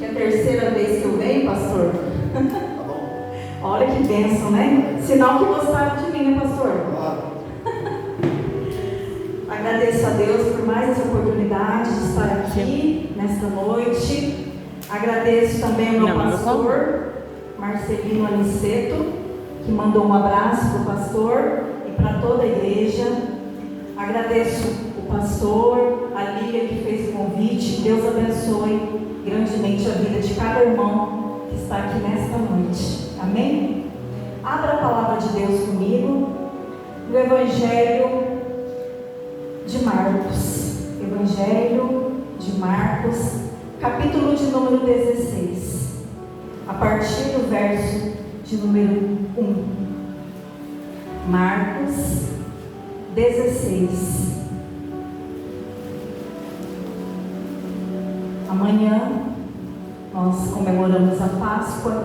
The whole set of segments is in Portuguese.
que é a terceira vez que eu venho, pastor. Tá bom? Olha que bênção, né? Sinal que gostaram de mim, né, pastor? Claro. Agradeço a Deus por mais essa oportunidade de estar aqui nesta noite. Agradeço também ao meu pastor, Marcelino Aniceto, que mandou um abraço para o pastor e para toda a igreja. Agradeço o pastor, a Lília que fez o convite. Deus abençoe grandemente a vida de cada irmão que está aqui nesta noite. Amém? Abra a palavra de Deus comigo no Evangelho de Marcos. Evangelho de Marcos, capítulo de número 16, a partir do verso de número 1. Marcos 16. Amanhã nós comemoramos a Páscoa,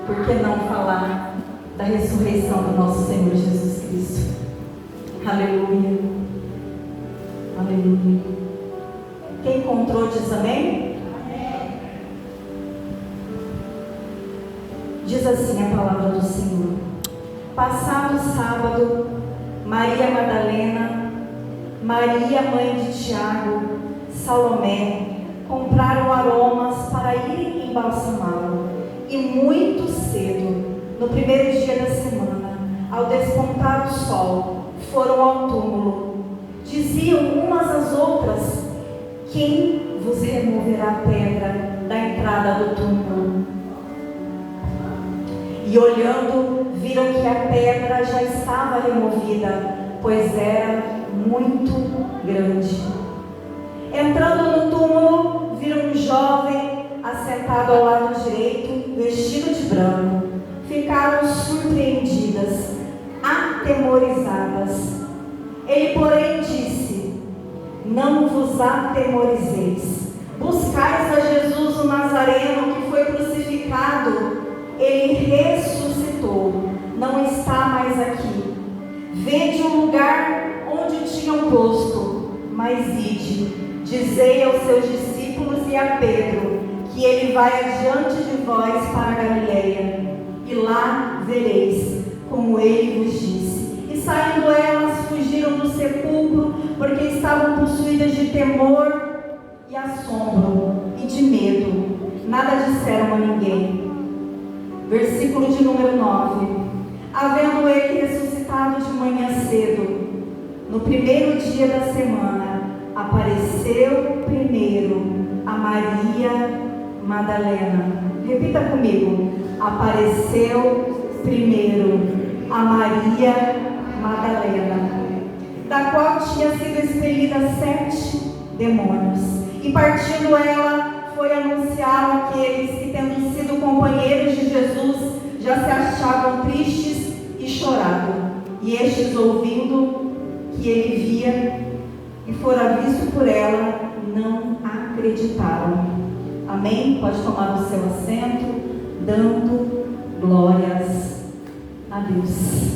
por que não falar da ressurreição do nosso Senhor Jesus Cristo? Aleluia, aleluia. Quem encontrou diz amém? Amém. Diz assim a palavra do Senhor: passado o sábado, Maria Madalena, Maria mãe de Tiago, Salomé compraram aromas para irem embalsamá-lo. E muito cedo, no primeiro dia da semana, ao despontar o sol, foram ao túmulo. Diziam umas às outras: quem vos removerá a pedra da entrada do túmulo? E olhando, viram que a pedra já estava removida, pois era muito grande. Entrando no túmulo, viram um jovem assentado ao lado direito, vestido de branco. Ficaram surpreendidas, atemorizadas. Ele, porém, disse: não vos atemorizeis. Buscais a Jesus o Nazareno, que foi crucificado. Ele ressuscitou, não está mais aqui. Vede o lugar onde tinham posto, mas ide, dizei aos seus discípulos e a Pedro, que ele vai adiante de vós para a Galileia, e lá vereis como ele vos disse. E saindo elas, fugiram do sepulcro, porque estavam possuídas de temor e assombro e de medo. Nada disseram a ninguém. Versículo de número 9. Havendo ele ressuscitado de manhã cedo, no primeiro dia da semana, apareceu primeiro a Maria Madalena. Repita comigo: apareceu primeiro a Maria Madalena, da qual tinha sido expelida 7 demônios. E partindo ela, foi anunciar àqueles que, tendo sido companheiros de Jesus, já se achavam tristes e choravam. E estes, ouvindo que ele via e fora visto por ela, não acreditaram. Amém? Pode tomar o seu assento, dando glórias a Deus.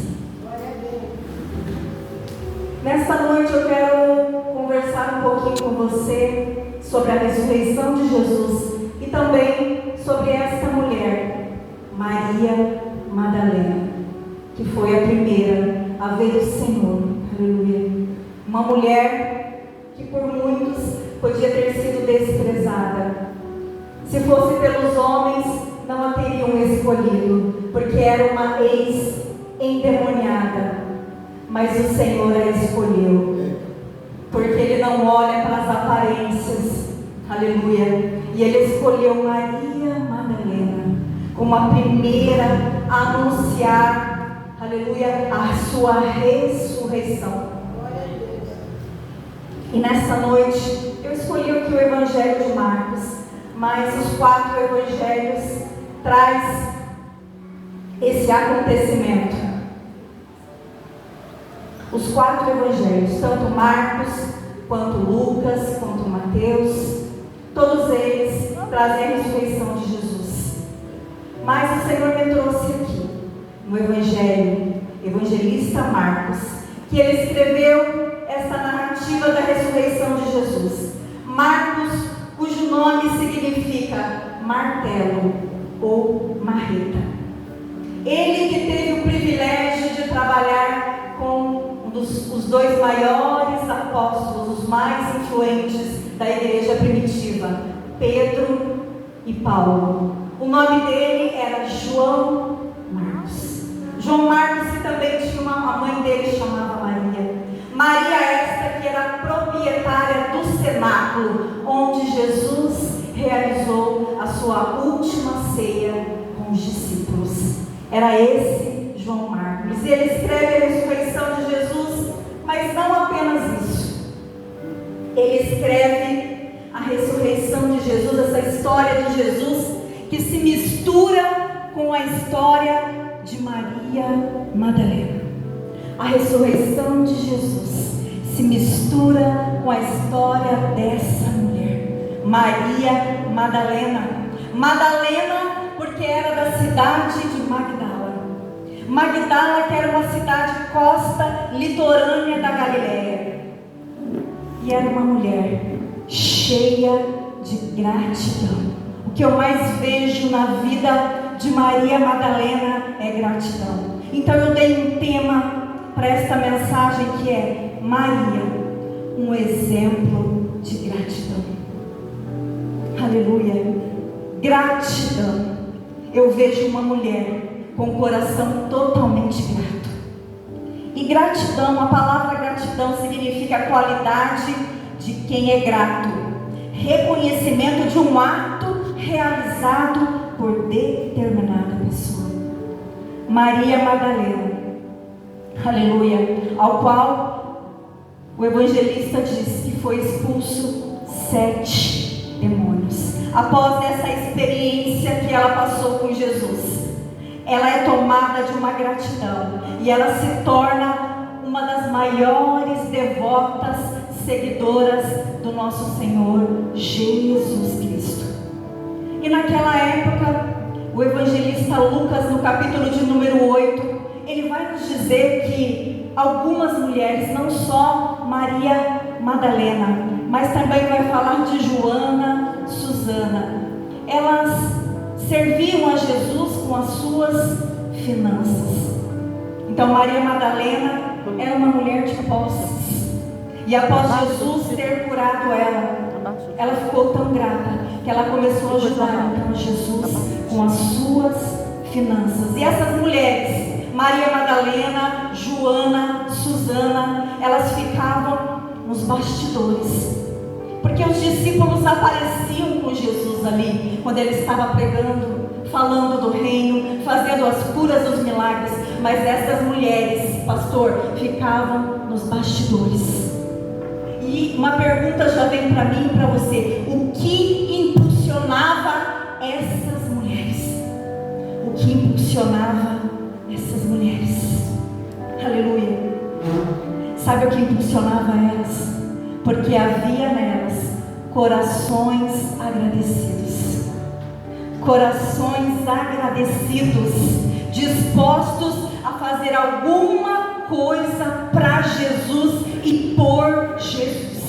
Nesta noite eu quero conversar um pouquinho com você sobre a ressurreição de Jesus e também sobre esta mulher, Maria Madalena, que foi a primeira a ver o Senhor. Aleluia. Uma mulher que por muitos podia ter sido desprezada. Se fosse pelos homens, não a teriam escolhido, porque era uma ex-endemoniada. Mas o Senhor a escolheu, porque Ele não olha para as aparências. Aleluia. E Ele escolheu Maria Madalena como a primeira a anunciar, aleluia, a sua ressurreição. E nessa noite eu escolhi aqui o Evangelho de Marcos, mas os 4 evangelhos traz esse acontecimento. Os 4 evangelhos, tanto Marcos, quanto Lucas, quanto Mateus, todos eles trazem a ressurreição de Jesus. Mas o Senhor me trouxe aqui, no evangelista Marcos, que ele escreveu esta narrativa da ressurreição de Jesus. Marcos, cujo nome significa martelo ou marreta. Ele que teve o privilégio de trabalhar com os dois maiores apóstolos, os mais influentes da igreja primitiva, Pedro e Paulo. O nome dele era João Marcos. João Marcos, que também tinha a mãe dele chamava Maria. Maria esta que era a proprietária do cenáculo, onde Jesus realizou a sua última ceia com os discípulos. Era esse João Marcos. E ele escreve a ressurreição de Jesus, mas não apenas isso. Ele escreve a ressurreição de Jesus, essa história de Jesus que se mistura com a história de Maria Madalena. A ressurreição de Jesus se mistura com a história dessa mulher, Maria Madalena. Madalena porque era da cidade de Magdala. Magdala, que era uma cidade costa litorânea da Galileia. E era uma mulher cheia de gratidão. O que eu mais vejo na vida de Maria Madalena é gratidão. Então eu dei um tema para esta mensagem que é Maria, um exemplo de gratidão. Aleluia. Gratidão. Eu vejo uma mulher com o coração totalmente grato. E gratidão, a palavra gratidão significa qualidade de quem é grato, reconhecimento de um ato realizado por determinada pessoa. Maria Madalena, aleluia, ao qual o evangelista diz que foi expulso 7 demônios. Após essa experiência que ela passou com Jesus, ela é tomada de uma gratidão e ela se torna uma das maiores devotas seguidoras do nosso Senhor Jesus Cristo. E naquela época, o evangelista Lucas, no capítulo de número 8, ele vai nos dizer que algumas mulheres, não só Maria Madalena, mas também vai falar de Joana, Susana, elas serviam a Jesus com as suas finanças. Então Maria Madalena era uma mulher de posses, e após Jesus ter curado ela ficou tão grata que ela começou a ajudar então Jesus com as suas finanças. E essas mulheres, Maria Madalena, Joana, Susana, elas ficavam nos bastidores, porque os discípulos apareciam com Jesus ali, quando ele estava pregando, falando do reino, fazendo as curas, os milagres. Mas essas mulheres, pastor, ficavam nos bastidores. E uma pergunta já vem para mim e para você: o que impulsionava essas mulheres? O que impulsionava essas mulheres? Aleluia. Sabe o que impulsionava elas? Porque havia nelas corações agradecidos. Corações agradecidos, dispostos a fazer alguma coisa para Jesus e por Jesus.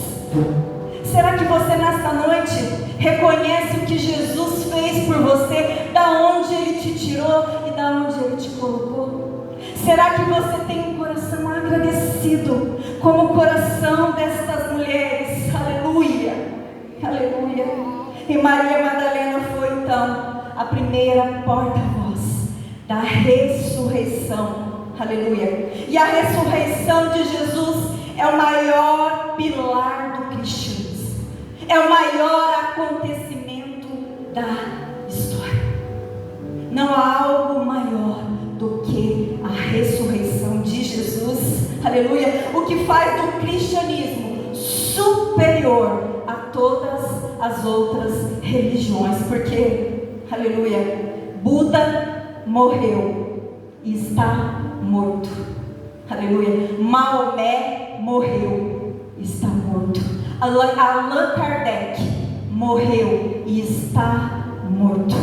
Será que você nesta noite reconhece o que Jesus fez por você, da onde Ele te tirou e da onde Ele te colocou? Será que você tem um coração agradecido, como o coração destas mulheres? Aleluia, aleluia. E Maria Madalena foi então a primeira porta-voz da ressurreição. Aleluia. E a ressurreição de Jesus é o maior pilar do cristianismo. É o maior acontecimento da história. Não há algo maior do que a ressurreição de Jesus. Aleluia. O que faz do cristianismo superior a todas as outras religiões. Porque, aleluia, Buda morreu e está morto. Aleluia. Maomé morreu e está morto. Allan Kardec morreu e está morto.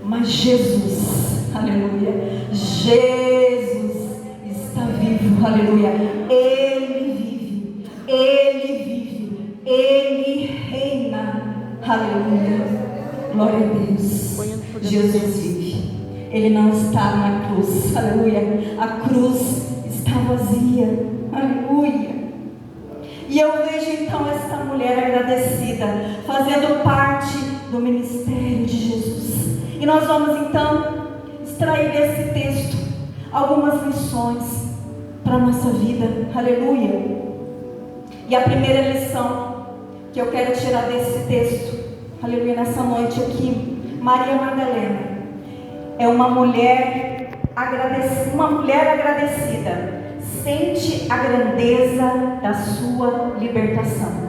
Mas Jesus, aleluia, Jesus está vivo. Aleluia. Ele vive, Ele vive, Ele reina. Aleluia. Glória a Deus. Jesus vive. Ele não está na cruz. Aleluia. A cruz está vazia. Aleluia. E eu vejo então esta mulher agradecida, fazendo parte do ministério de Jesus. E nós vamos então extrair desse texto algumas lições para a nossa vida. Aleluia. E a primeira lição que eu quero tirar desse texto, aleluia, nessa noite aqui: Maria Madalena é uma mulher agradecida, sente a grandeza da sua libertação.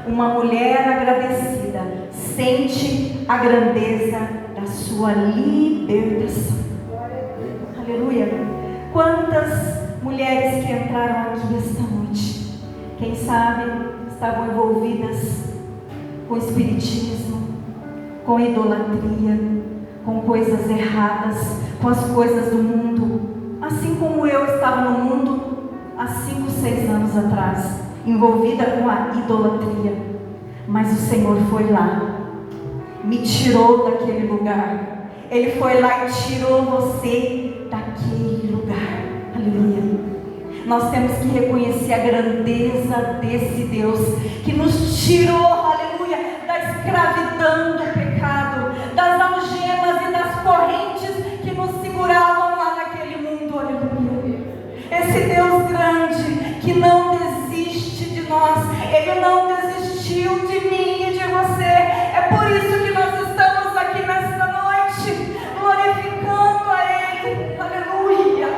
Uma mulher agradecida sente a grandeza da sua libertação. Aleluia. Quantas mulheres que entraram aqui esta noite, quem sabe estavam envolvidas com espiritismo, com idolatria, com coisas erradas, com as coisas do mundo, assim como eu estava no mundo há 5, 6 anos atrás, envolvida com a idolatria. Mas o Senhor foi lá, me tirou daquele lugar. Ele foi lá e tirou você daquele lugar. Aleluia. Nós temos que reconhecer a grandeza desse Deus que nos tirou, aleluia, da escravidão do pecado, das algemas e das correntes que nos seguravam lá naquele mundo. Aleluia. Esse Deus grande que não desiste de nós, Ele não desistiu de mim e de você. É por isso que nós estamos aqui nesta noite, glorificando a Ele. Aleluia.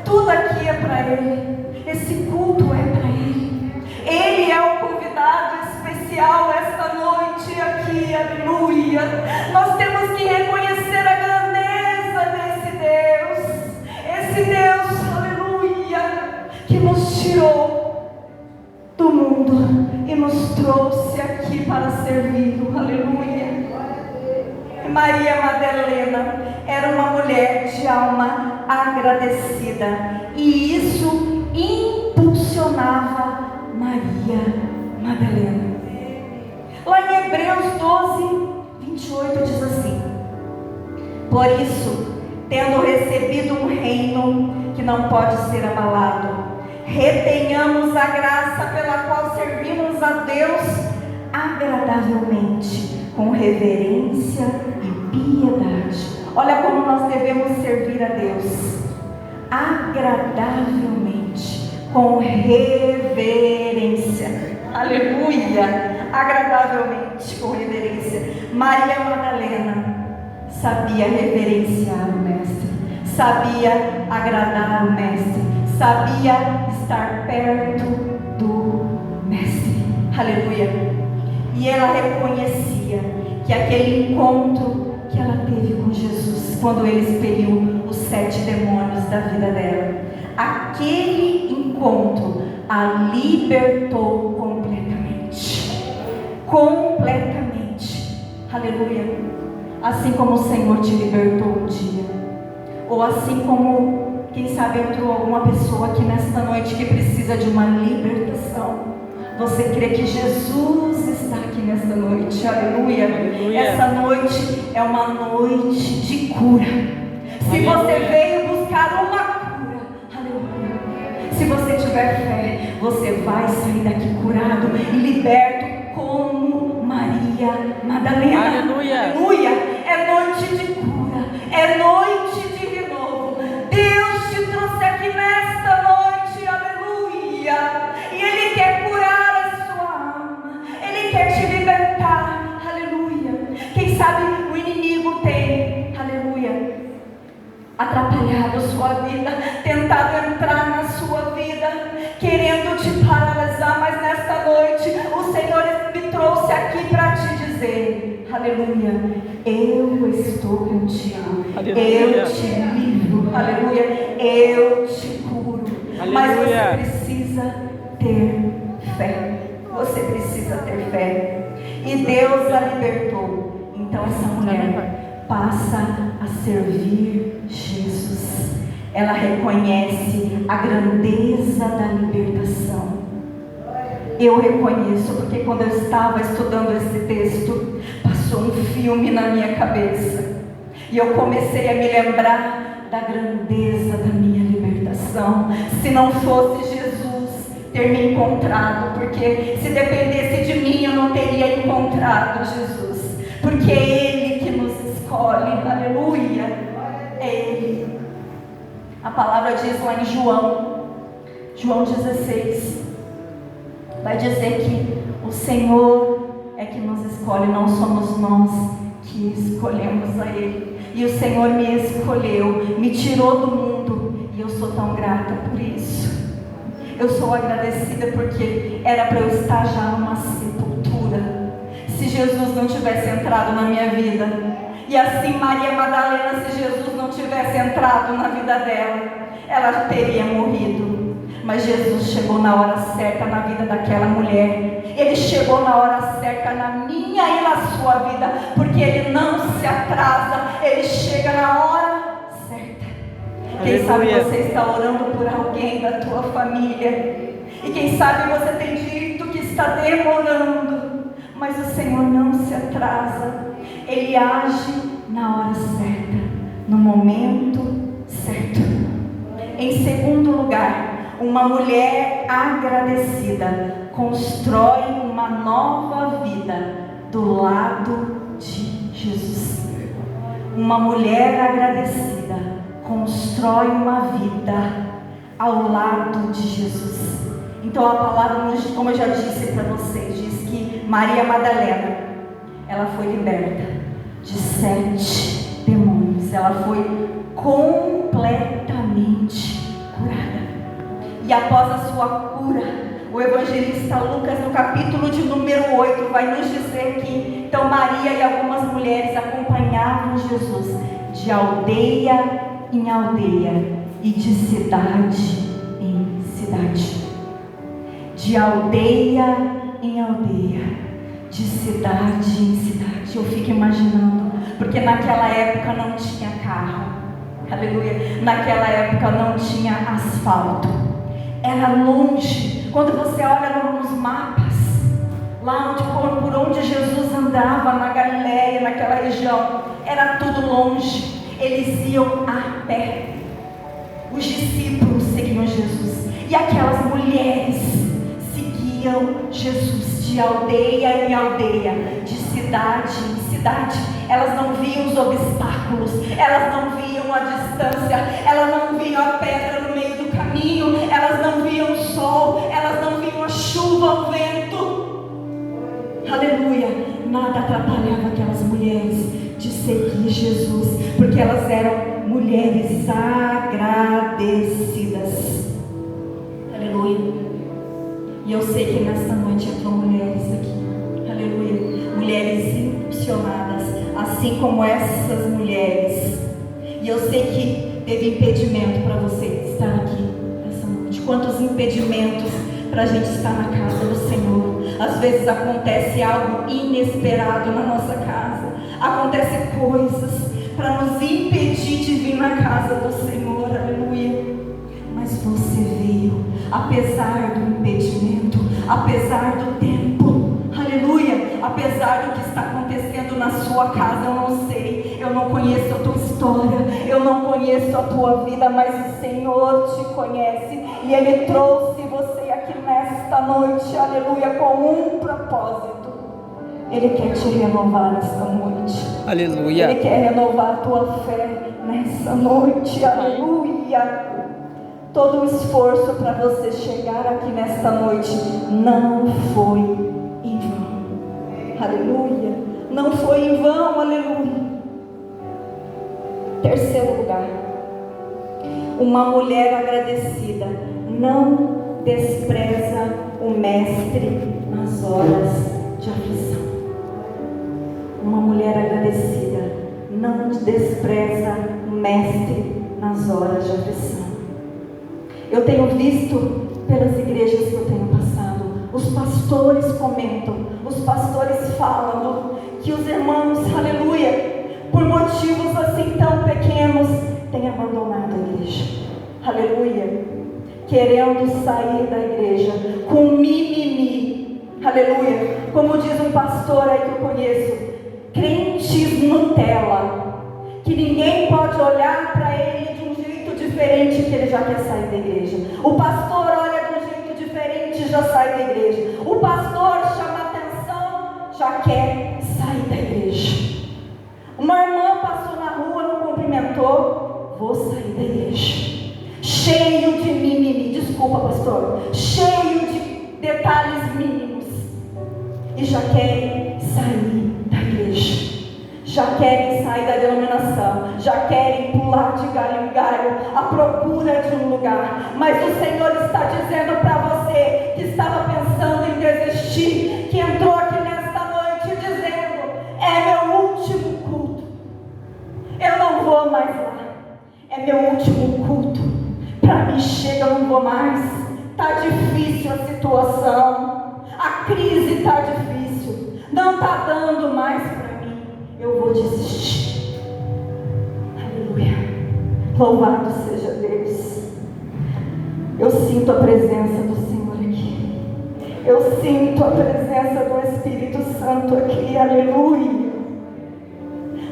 Tudo aqui é para Ele. Esse culto é para Ele. Ele é o convidado especial esta noite aqui. Aleluia. Nós temos que reconhecer a grandeza desse Deus. Esse Deus, aleluia, que nos tirou do mundo e nos trouxe aqui para servi-lo. Aleluia. Maria Madalena era uma mulher de alma agradecida, e isso impulsionava Maria Madalena. Lá em Hebreus 12, 28 diz assim: por isso, tendo recebido um reino que não pode ser abalado, retenhamos a graça pela qual servimos a Deus agradavelmente, com reverência e piedade. Olha como nós devemos servir a Deus: agradavelmente, com reverência. Aleluia. Agradavelmente, com reverência. Maria Madalena sabia reverenciar o Mestre, sabia agradar o Mestre, sabia estar perto do Mestre. Aleluia. E ela reconhecia que aquele encontro que ela teve com Jesus, quando Ele expeliu os 7 demônios da vida dela, aquele encontro a libertou completamente. Completamente. Aleluia. Assim como o Senhor te libertou um dia, ou assim como, quem sabe, entrou alguma pessoa aqui nesta noite que precisa de uma libertação. Você crê que Jesus está aqui nesta noite? Aleluia. Aleluia. Essa noite é uma noite de cura. Se você veio buscar uma cura, aleluia, se você tiver fé, você vai sair daqui curado e liberto como Maria Madalena. Aleluia. Aleluia. É noite de cura, é noite de renovo. Deus te trouxe aqui nesta noite, aleluia, e Ele quer curar a sua alma, Ele quer te libertar, aleluia. Quem sabe o inimigo tem, aleluia, atrapalhado a sua vida, tentado entrar na sua vida, querendo te paralisar, mas nesta noite o Senhor me trouxe aqui para te dizer, aleluia, eu estou contigo, aleluia. Eu te livro, aleluia, eu te curo, aleluia. Mas você precisa ter fé, você precisa ter fé, e Deus a libertou. Então essa mulher passa a servir Jesus. Ela reconhece a grandeza da libertação. Eu reconheço, porque quando eu estava estudando esse texto, pastor, passou um filme na minha cabeça. E eu comecei a me lembrar da grandeza da minha libertação. Se não fosse Jesus ter me encontrado, porque se dependesse de mim eu não teria encontrado Jesus, porque é Ele que nos escolhe, aleluia, é Ele. A palavra diz lá em João 16, vai dizer que o Senhor é que nos escolhe, não somos nós que escolhemos a Ele. E o Senhor me escolheu, me tirou do mundo, e eu sou tão grata por isso. Eu sou agradecida porque era para eu estar já numa sepultura, se Jesus não tivesse entrado na minha vida. E assim Maria Madalena, se Jesus não tivesse entrado na vida dela, ela teria morrido. Mas Jesus chegou na hora certa na vida daquela mulher. Ele chegou na hora certa na minha e na sua vida, porque Ele não se atrasa, Ele chega na hora certa. Quem sabe você está orando por alguém da tua família, e quem sabe você tem dito que está demorando, mas o Senhor não se atrasa. Ele age na hora certa, no momento certo. Em segundo lugar, uma mulher agradecida constrói uma nova vida do lado de Jesus. Uma mulher agradecida constrói uma vida ao lado de Jesus. Então a palavra, como eu já disse para vocês, diz que Maria Madalena, ela foi liberta de 7 demônios. Ela foi completamente curada. E após a sua cura, o evangelista Lucas, no capítulo de número 8, vai nos dizer que então Maria e algumas mulheres acompanhavam Jesus de aldeia em aldeia e de cidade em cidade. De aldeia em aldeia, de cidade em cidade. Eu fico imaginando, porque naquela época não tinha carro, aleluia, naquela época não tinha asfalto, era longe. Quando você olha nos mapas, lá por onde Jesus andava na Galileia, naquela região, era tudo longe. Eles iam a pé. Os discípulos seguiam Jesus, e aquelas mulheres seguiam Jesus de aldeia em aldeia, de cidade em cidade. Elas não viam os obstáculos, elas não viam a distância, elas não viam a pedra no meio do caminho, elas não viam o sol, elas não viam a chuva, o vento. Aleluia! Nada atrapalhava aquelas mulheres de seguir Jesus, porque elas eram mulheres agradecidas. Aleluia! E eu sei que nesta noite entram mulheres aqui, aleluia, mulheres impulsionadas, assim como essas mulheres. E eu sei que teve impedimento para você estar aqui nessa noite. Quantos impedimentos para a gente estar na casa do Senhor. Às vezes acontece algo inesperado na nossa casa, acontece coisas para nos impedir de vir na casa do Senhor, aleluia. Mas você veio, apesar do impedimento, apesar do tempo, aleluia, apesar do que está acontecendo na sua casa. Eu não sei, eu não conheço a tua história, eu não conheço a tua vida, mas o Senhor te conhece, e Ele trouxe você aqui nesta noite, aleluia, com um propósito. Ele quer te renovar nesta noite, aleluia. Ele quer renovar a tua fé nessa noite, aleluia. Todo o esforço para você chegar aqui nesta noite não foi em vão, aleluia, não foi em vão, aleluia. Terceiro lugar, uma mulher agradecida não despreza o mestre nas horas de aflição. Uma mulher agradecida não despreza o mestre nas horas de aflição. Eu tenho visto pelas igrejas que eu tenho passado, os pastores comentam, os pastores falam que os irmãos, aleluia, por motivos assim tão pequenos, têm abandonado a igreja, aleluia, querendo sair da igreja com mimimi, aleluia, como diz um pastor aí que eu conheço, crente X Nutella, que ninguém pode olhar para ele de um jeito diferente, que ele já quer sair da igreja. O pastor olha de um jeito diferente e já sai da igreja. O pastor chama atenção, já quer sair da igreja. Uma irmã passou na rua, não cumprimentou, vou sair da igreja. Cheio de mimimi, desculpa pastor, cheio de detalhes mínimos, e já querem sair da igreja, já querem sair da denominação, já querem pular de galho em galho à procura de um lugar. Mas o Senhor está dizendo para você que estava pensando em desistir, que entrou aqui nesta noite dizendo: é meu último culto, eu não vou mais lá, é meu último culto, para mim chega, eu não vou mais, está difícil a situação, a crise está difícil, não está dando mais para mim, eu vou desistir. Aleluia, louvado seja Deus. Eu sinto a presença do Senhor aqui, eu sinto a presença do Espírito Santo aqui, aleluia.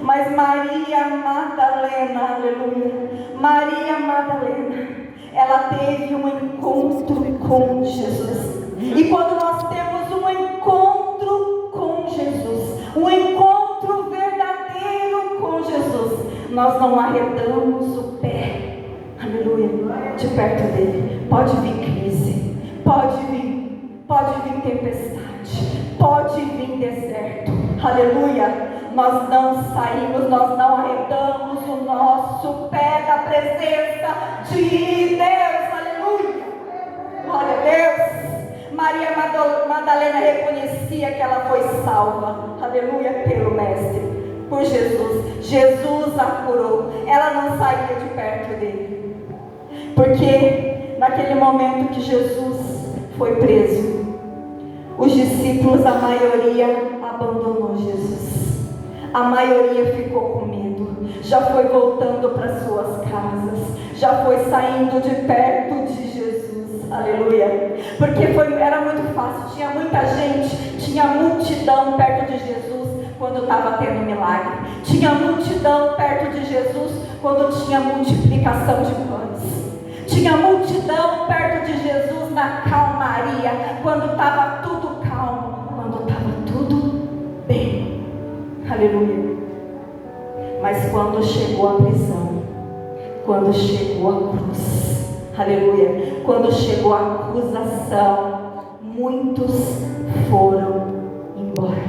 Mas Maria Madalena, aleluia, Maria Madalena, ela teve um encontro com Jesus. E quando nós temos um encontro com Jesus, um encontro verdadeiro com Jesus, nós não arredamos o pé, aleluia, de perto dele. Pode vir crise, pode vir tempestade, pode vir deserto, aleluia. Nós não saímos, nós não arredamos o nosso pé da presença de Deus, aleluia, glória a Deus. Maria Madalena reconhecia que ela foi salva, aleluia, pelo Mestre, por Jesus. Jesus a curou, ela não saía de perto dele, porque naquele momento que Jesus foi preso, os discípulos, a maioria abandonou Jesus. A maioria ficou com medo, já foi voltando para suas casas, já foi saindo de perto de Jesus, aleluia, porque era muito fácil, tinha muita gente, tinha multidão perto de Jesus quando estava tendo milagre, tinha multidão perto de Jesus quando tinha multiplicação de pães, tinha multidão perto de Jesus na calmaria, quando estava tudo calmo, quando estava tudo bem. Aleluia. Mas quando chegou a prisão, quando chegou a cruz, aleluia, quando chegou a acusação, muitos foram embora.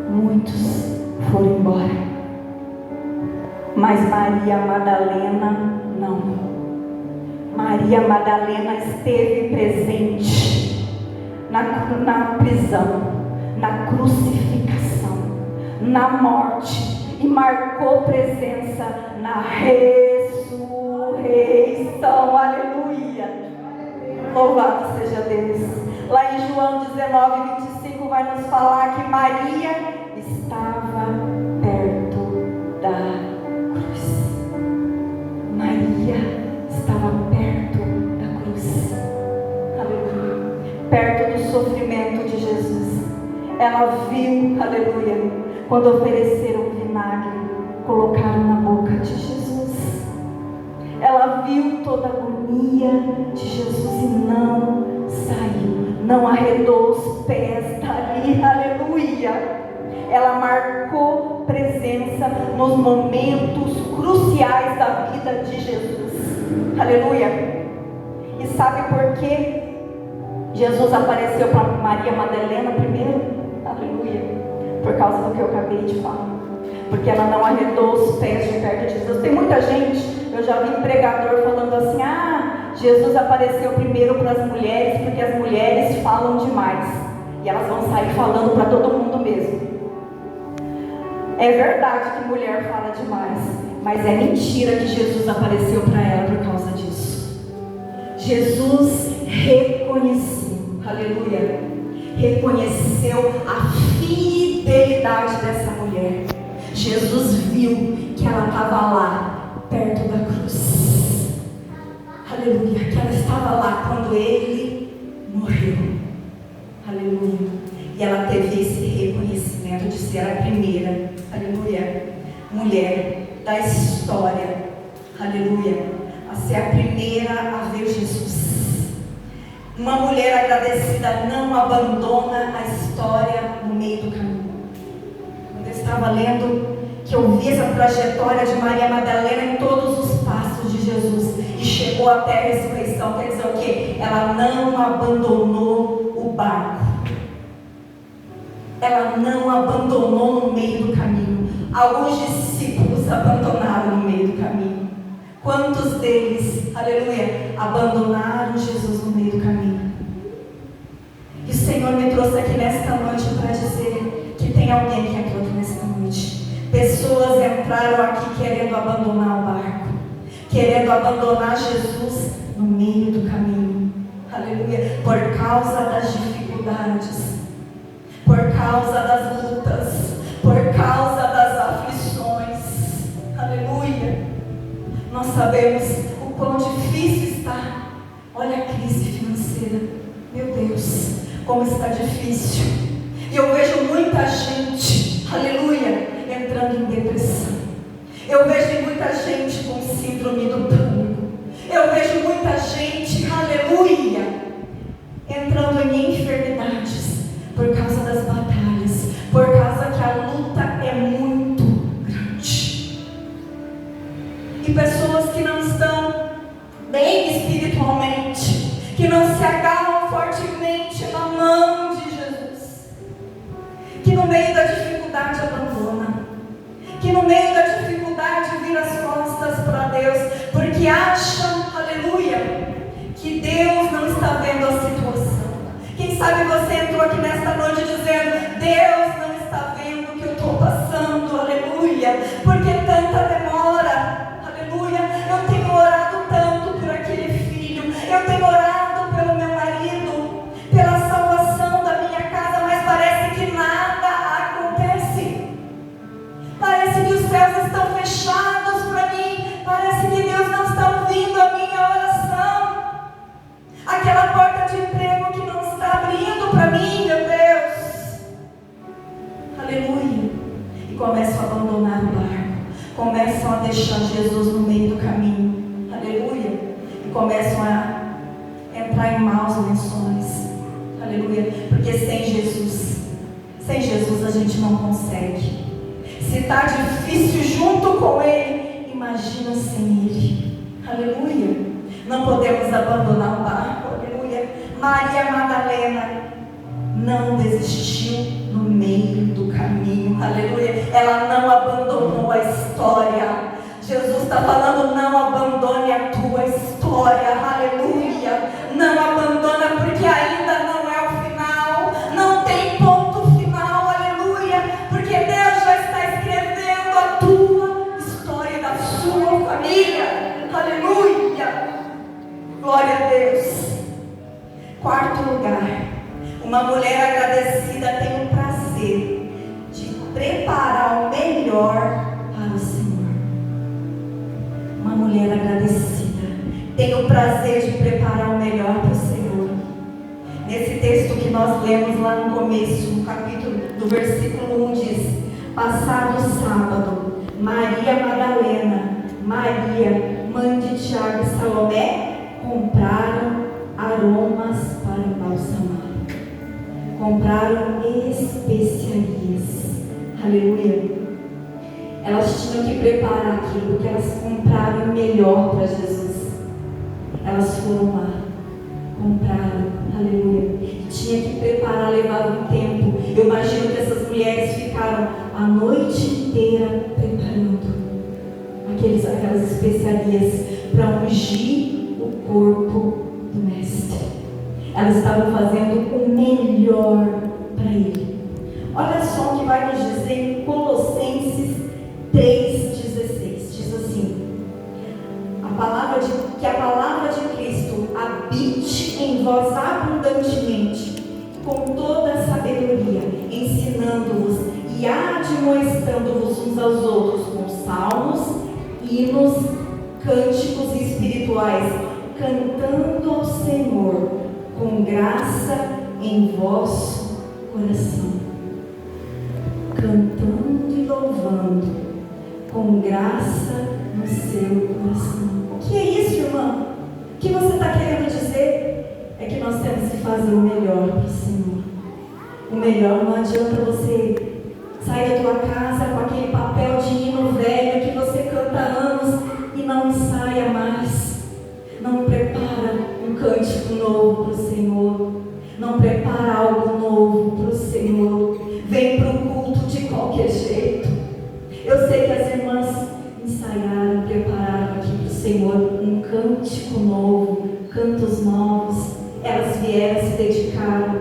Muitos foram embora. Mas Maria Madalena não. Maria Madalena esteve presente na prisão, na crucificação, na morte, e marcou presença na ressurreição, aleluia, louvado seja Deus. Lá em João 19:25 vai nos falar que Maria estava perto da cruz. Maria estava perto da cruz, aleluia, perto do sofrimento de Jesus. Ela viu, aleluia, quando ofereceram vinagre, colocaram na boca de Jesus. Ela viu toda a agonia de Jesus e não saiu, não arredou os pés dali, aleluia. Ela marcou presença nos momentos cruciais da vida de Jesus, aleluia. E sabe por que Jesus apareceu para Maria Madalena primeiro? Aleluia. Por causa do que eu acabei de falar, porque ela não arredou os pés de perto de Jesus. Tem muita gente, eu já vi pregador falando assim: Jesus apareceu primeiro para as mulheres, porque as mulheres falam demais, e elas vão sair falando para todo mundo mesmo. É verdade que mulher fala demais, mas é mentira que Jesus apareceu para ela por causa disso. Jesus reconheceu, aleluia, reconheceu a fidelidade dessa mulher. Jesus viu que ela estava lá perto da cruz, aleluia, que ela estava lá quando ele morreu, aleluia, e ela teve esse reconhecimento de ser a primeira, aleluia, mulher da história, aleluia, a ser a primeira a ver Jesus. Uma mulher agradecida não abandona a história no meio do caminho. Quando eu estava lendo, que eu vi essa trajetória de Maria Madalena em todos os passos de Jesus e chegou até a ressurreição, quer dizer o quê? Ela não abandonou o barco. Ela não abandonou no meio do caminho. Alguns discípulos abandonaram no meio do caminho. Quantos deles, aleluia, abandonaram Jesus no meio do caminho? E o Senhor me trouxe aqui nesta noite para dizer que tem alguém que entrou aqui nesta noite. Pessoas entraram aqui querendo abandonar o barco, querendo abandonar Jesus no meio do caminho, aleluia, por causa das dificuldades, por causa das lutas, por causa das aflições, aleluia. Nós sabemos o quão difícil está. Olha a crise financeira, meu Deus, como está difícil. E eu vejo muita gente, aleluia, entrando em depressão. Eu vejo muita gente com síndrome do pânico. Eu vejo muita gente, aleluia, entrando em enfermidades por causa das batalhas, por causa que a luta é muito grande. E pessoas que não estão bem espiritualmente, que não se agarram fortemente na mão de Jesus, que no meio da dificuldade abandona, que no meio da dificuldade vira as costas para Deus, porque acham, aleluia, que Deus não está vendo a situação. Quem sabe você entrou aqui nesta noite dizendo: Deus não está vendo o que eu estou passando, aleluia, porque tanta demora, aleluia. Eu tenho orado tanto por aquele filho, eu tenho orado pelo meu marido, pela salvação da minha casa, mas parece que nada acontece. Parece que os céus estão fechados para mim. Parece que Deus não está ouvindo a minha oração. Aquela porta de emprego que não está abrindo para mim, meu Deus. Aleluia. E começam a abandonar o barco. Começam a deixar Jesus no meio do caminho. Aleluia. E começam a entrar em maus lençóis. Aleluia. Porque sem Jesus a gente não consegue. Se está difícil junto com Ele, imagina sem Ele. Aleluia. Não podemos abandonar o barco. Aleluia. Maria Madalena não desistiu no meio do caminho. Aleluia. Ela não abandonou a história. Jesus está falando: não abandone a tua história. Aleluia. Não abandona, porque ainda não é o final. Não tem ponto final. Aleluia. Porque Deus já está escrevendo a tua história e da sua família. Aleluia. Glória a Deus. Quarto lugar, uma mulher agradecida tem o prazer de preparar o melhor para o Senhor. Uma mulher agradecida tem o prazer de preparar o melhor para o Senhor. Nesse texto que nós lemos lá no começo, no capítulo, do versículo 1 diz: passado o sábado, Maria Madalena, Maria, mãe de Tiago e Salomé, compraram aromas para embalsamar. Compraram especiarias. Aleluia. Elas tinham que preparar aquilo, porque elas compraram o melhor para Jesus. Elas foram lá, compraram. Aleluia. Tinha que preparar, levava um tempo. Eu imagino que essas mulheres ficaram a noite inteira preparando aquelas especiarias para ungir o corpo do Mestre. Elas estavam fazendo o melhor para Ele. Olha só o que vai nos dizer em Colossenses 3,16. Diz assim: que a palavra de Cristo habite em vós abundantemente, com toda a sabedoria, ensinando-vos e admoestando-vos uns aos outros com salmos, hinos, cânticos espirituais, cantando ao Senhor com graça em vosso coração. cantando e louvando, com graça no seu coração. Que é isso, irmã? O que você está querendo dizer? É que nós temos que fazer o melhor para o Senhor. O melhor, não adianta você sair da tua casa com aquele papel de hino velho que você canta há anos e não ensaia mais. Não prepara um cântico novo para o Senhor. Não prepara algo novo para o Senhor. Vem para o culto de qualquer jeito. Eu sei que as irmãs ensaiaram, prepararam aqui para o Senhor um cântico novo, cantos novos. Elas vieram, se dedicaram.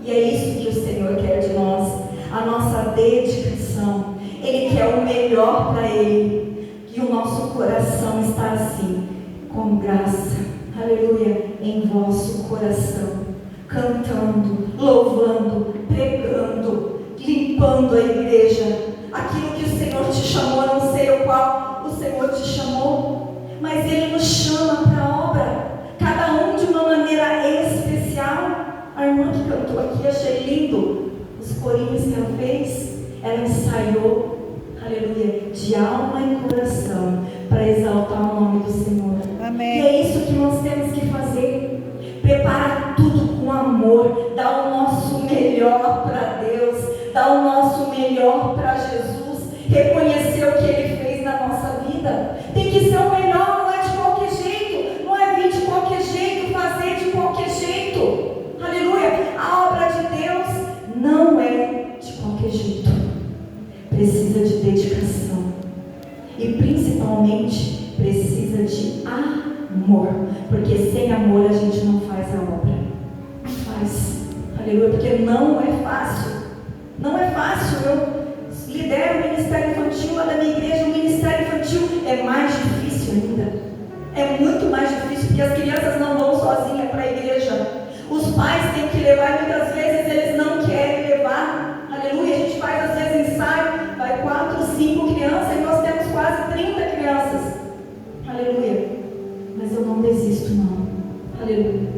E é isso que o Senhor quer de nós. A nossa dedicação. Ele quer o melhor para Ele. E o nosso coração está assim, com graça, aleluia, em vosso coração, cantando, louvando, pregando, limpando a igreja, aquilo que o Senhor te chamou. Eu não sei o qual o Senhor te chamou, mas Ele nos chama para a obra, cada um de uma maneira especial. A irmã que cantou aqui, achei lindo os corinhos que ela fez. Ela ensaiou, aleluia, de alma e coração, para exaltar o nome do Senhor. Amém. E é isso que nós temos que fazer. Preparar tudo com amor, dar o nosso melhor para Deus, dar o nosso melhor para Jesus, reconhecer o que Ele fez na nossa vida. Tem que ser o melhor, não é de qualquer jeito, não é vir de qualquer jeito, fazer de qualquer jeito. Aleluia! A obra de Deus não é de qualquer jeito. Precisa de dedicação. E principalmente precisa de amor. Porque sem amor a gente não faz a obra. Não faz. Aleluia! Porque não é fácil. Não é fácil. Eu lidero o ministério infantil lá da minha igreja. O ministério infantil é mais difícil ainda. É muito mais difícil porque as crianças não vão sozinhas para a igreja. Os pais têm que levar e muitas vezes eles não querem levar. Aleluia! A gente faz às vezes ensaio, vai 4, 5 crianças e nós temos quase 30 crianças. Aleluia! Mas eu não desisto não. Aleluia!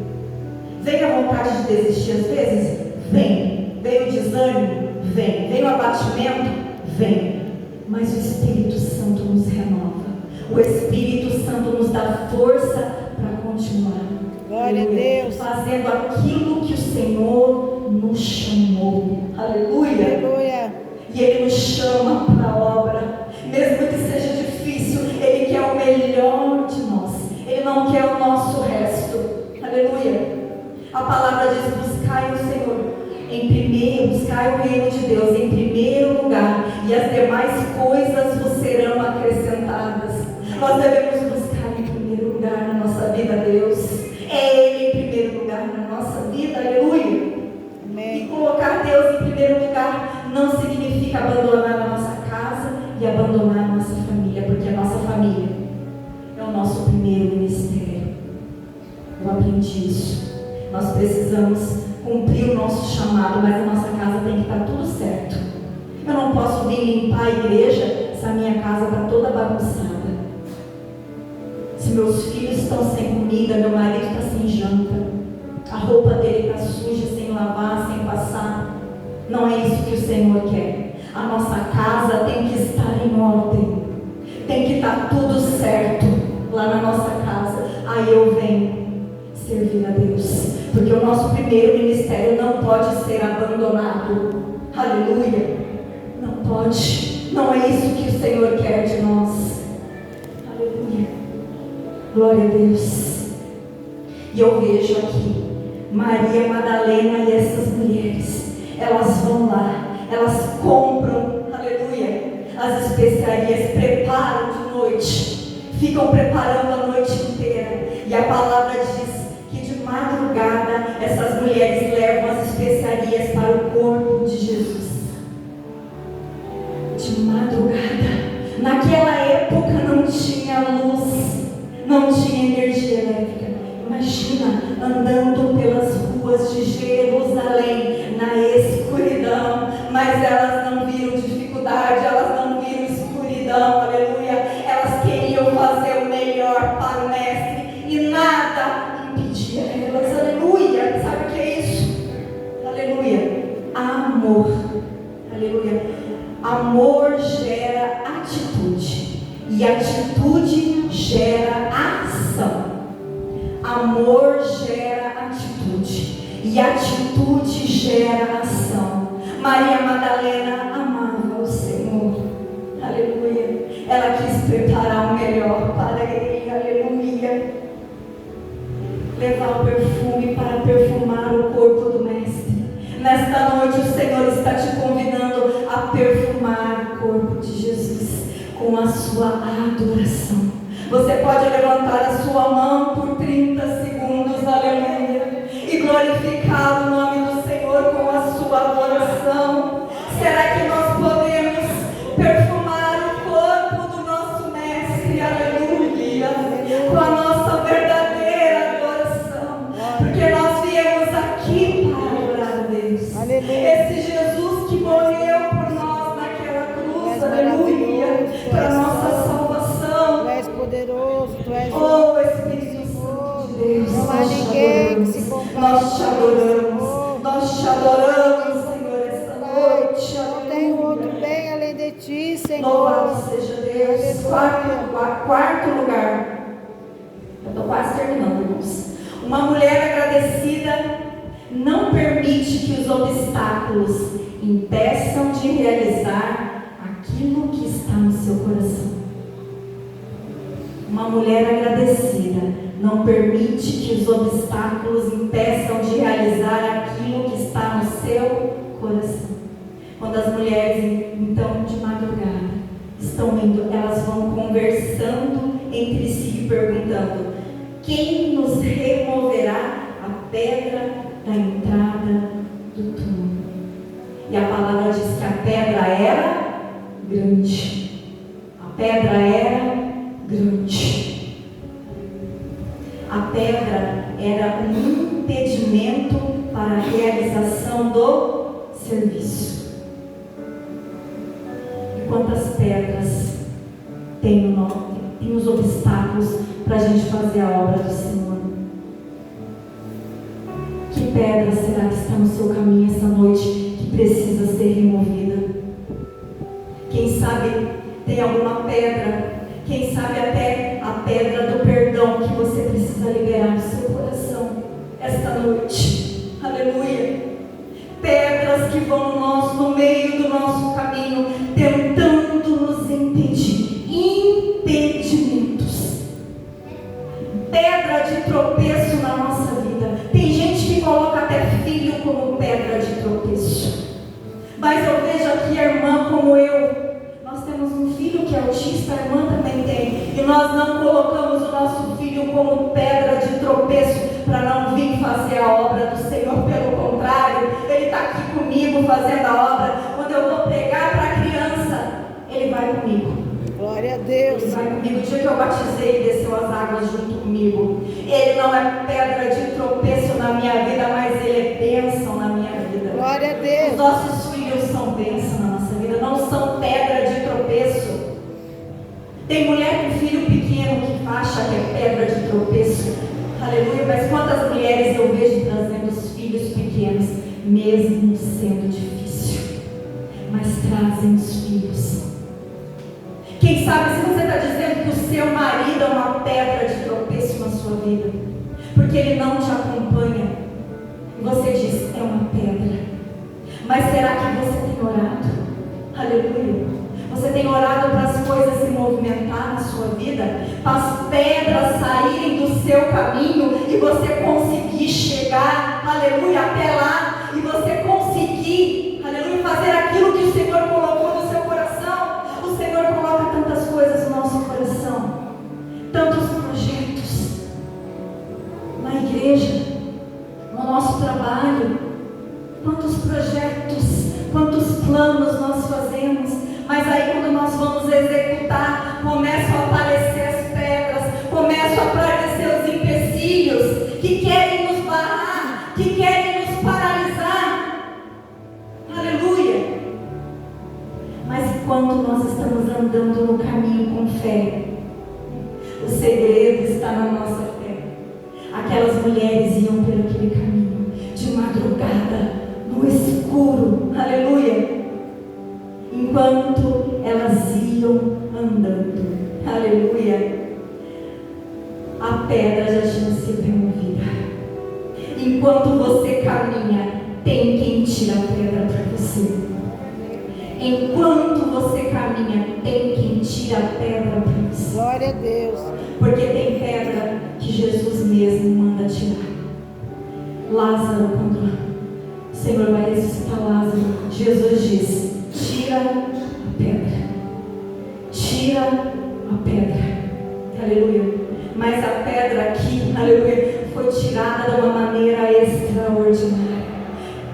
Vem a vontade de desistir às vezes? Vem. Vem o desânimo? Vem. Vem o abatimento? Vem. Mas o Espírito Santo nos renova. O Espírito Santo nos dá força para continuar. Glória Aleluia. a Deus. Fazendo aquilo que o Senhor nos chamou. Aleluia. Aleluia. E Ele nos chama para a obra. Mesmo que seja difícil, Ele quer o melhor de nós. Ele não quer o nosso resto. Aleluia. A palavra diz: buscai o Senhor em primeiro, buscai o reino de Deus em primeiro lugar, e as demais coisas vos serão acrescentadas. Nós devemos buscar em primeiro lugar na nossa vida Deus. É Ele em primeiro lugar na nossa vida. Aleluia. Amém. E colocar Deus em primeiro lugar não significa abandonar a nossa casa e abandonar a nossa família, porque a nossa família é o nosso primeiro ministério. Eu aprendi isso. Nós precisamos cumprir o nosso chamado, mas a nossa casa tem que estar tudo certo. Eu não posso vir limpar a igreja se a minha casa está toda bagunçada. Se meus filhos estão sem comida, meu marido está sem janta, a roupa dele está suja, sem lavar, sem passar. Não é isso que o Senhor quer. A nossa casa tem que estar em ordem. Tem que estar tudo certo lá na nossa casa. Aí eu venho servir a Deus. Porque o nosso primeiro ministério não pode ser abandonado. Aleluia. Não pode. Não é isso que o Senhor quer de nós. Aleluia. Glória a Deus. E eu vejo aqui Maria Madalena e essas mulheres. Elas vão lá, elas compram, aleluia, as especiarias, preparam de noite, ficam preparando a noite inteira. E a palavra diz que de madrugada essas mulheres levam as especiarias para o corpo de Jesus. De madrugada. Naquela época não tinha luz, não tinha energia elétrica. Imagina andando pelas ruas de Jerusalém na escuridão, mas elas não viram dificuldade, elas não viram escuridão, aleluia. Elas queriam fazer o melhor para o mestre e nada impedia elas, aleluia. Sabe o que é isso? Aleluia. Amor, aleluia. E atitude gera ação. Amor gera atitude. E atitude gera ação. Maria Madalena amava o Senhor. Aleluia. Ela quis preparar o melhor para Ele. Aleluia. Levar o perfume para perfumar o corpo do Mestre. Nesta noite o Senhor está te convidando a perfumar o corpo de Jesus com a sua adoração. Você pode levantar a sua mão por 30 segundos, aleluia, e glorificar o nome do Senhor com a sua adoração. Será que nós podemos perfumar o corpo do nosso Mestre, aleluia, com a nossa verdadeira adoração? Porque nós viemos aqui para adorar a Deus. Aleluia. Esse Jesus que morreu por nós naquela cruz, aleluia, para nossa salvação. Tu és poderoso, Tu és Oh Espírito Santo de Deus, não há nós te ninguém que adoramos, se compare. nós te adoramos, Senhor, esta noite. Não tem outro bem além de Ti, Senhor. Louvado seja Deus. Aleluia. Quarto lugar. Eu estou quase terminando, irmãos. Uma mulher agradecida não permite que os obstáculos impeçam de realizar aquilo que está no seu coração. Uma mulher agradecida não permite que os obstáculos impeçam de realizar aquilo que está no seu coração. Quando as mulheres, então, de madrugada, estão indo, elas vão conversando entre si, perguntando: quem nos removerá a pedra da entrada do túmulo? E a palavra diz que a pedra era grande. A pedra era grande. A pedra era um impedimento para a realização do serviço. E quantas pedras tem os obstáculos para a gente fazer a obra do Senhor? Que pedra será que está no seu caminho essa noite que precisa ser removida? Quem sabe tem alguma pedra, quem sabe até a pedra do perdão que você precisa liberar no seu coração esta noite. Aleluia. Pedras que vão no meio do nosso caminho, tentando nos impedir. Impedimentos. Pedra de tropeço na nossa vida. Tem gente que coloca até filho como pedra de tropeço. Mas eu vejo aqui a irmã como eu. Nós temos um filho que é autista, a irmã também tem. E nós não colocamos o nosso filho como pedra de tropeço para não vir fazer a obra do Senhor. Pelo contrário, ele está aqui comigo fazendo a obra. Quando eu vou pregar para a criança, ele vai comigo. Glória a Deus. Ele vai comigo. O dia que eu batizei, ele desceu as águas junto comigo. Ele não é pedra de tropeço na minha vida, mas ele é bênção na minha vida. Glória a Deus. Os nossos filhos são bênção na nossa vida, não são pedra de tropeço. Tem mulher com filho pequeno que acha que é pedra de tropeço. Aleluia. Mas quantas mulheres eu vejo trazendo os filhos pequenos, mesmo sendo difícil, mas trazem os filhos. Quem sabe se você está dizendo que o seu marido é uma pedra de tropeço na sua vida, porque ele não te acompanha, e você diz: é uma pedra. Mas será que você tem orado? Aleluia. Você tem orado para as coisas se movimentar na sua vida, para as pedras saírem do seu caminho e você conseguir chegar, aleluia, até lá, e você conseguir, aleluia, fazer aquilo que o Senhor colocou no seu coração. O Senhor coloca tantas coisas no nosso coração, tantos projetos na igreja, no nosso trabalho, quantos projetos, quantos planos nós fazemos. Mas aí quando nós vamos executar, começam a aparecer as pedras, começam a aparecer os empecilhos que querem nos barrar, que querem nos paralisar. Aleluia. Mas enquanto nós estamos andando no caminho com fé, o segredo está na nossa fé. Aquelas mulheres iam por aquele caminho de madrugada, no escuro, aleluia. Enquanto elas iam andando, aleluia. a pedra já tinha sido removida. Enquanto você caminha, tem quem tira a pedra para você. Enquanto você caminha, tem quem tira a pedra para você. Glória a Deus. Porque tem pedra que Jesus mesmo manda tirar. Lázaro, quando o Senhor vai ressuscitar Lázaro, Jesus diz: tira a pedra. Tira a pedra. Aleluia. Mas a pedra aqui, aleluia, foi tirada de uma maneira extraordinária.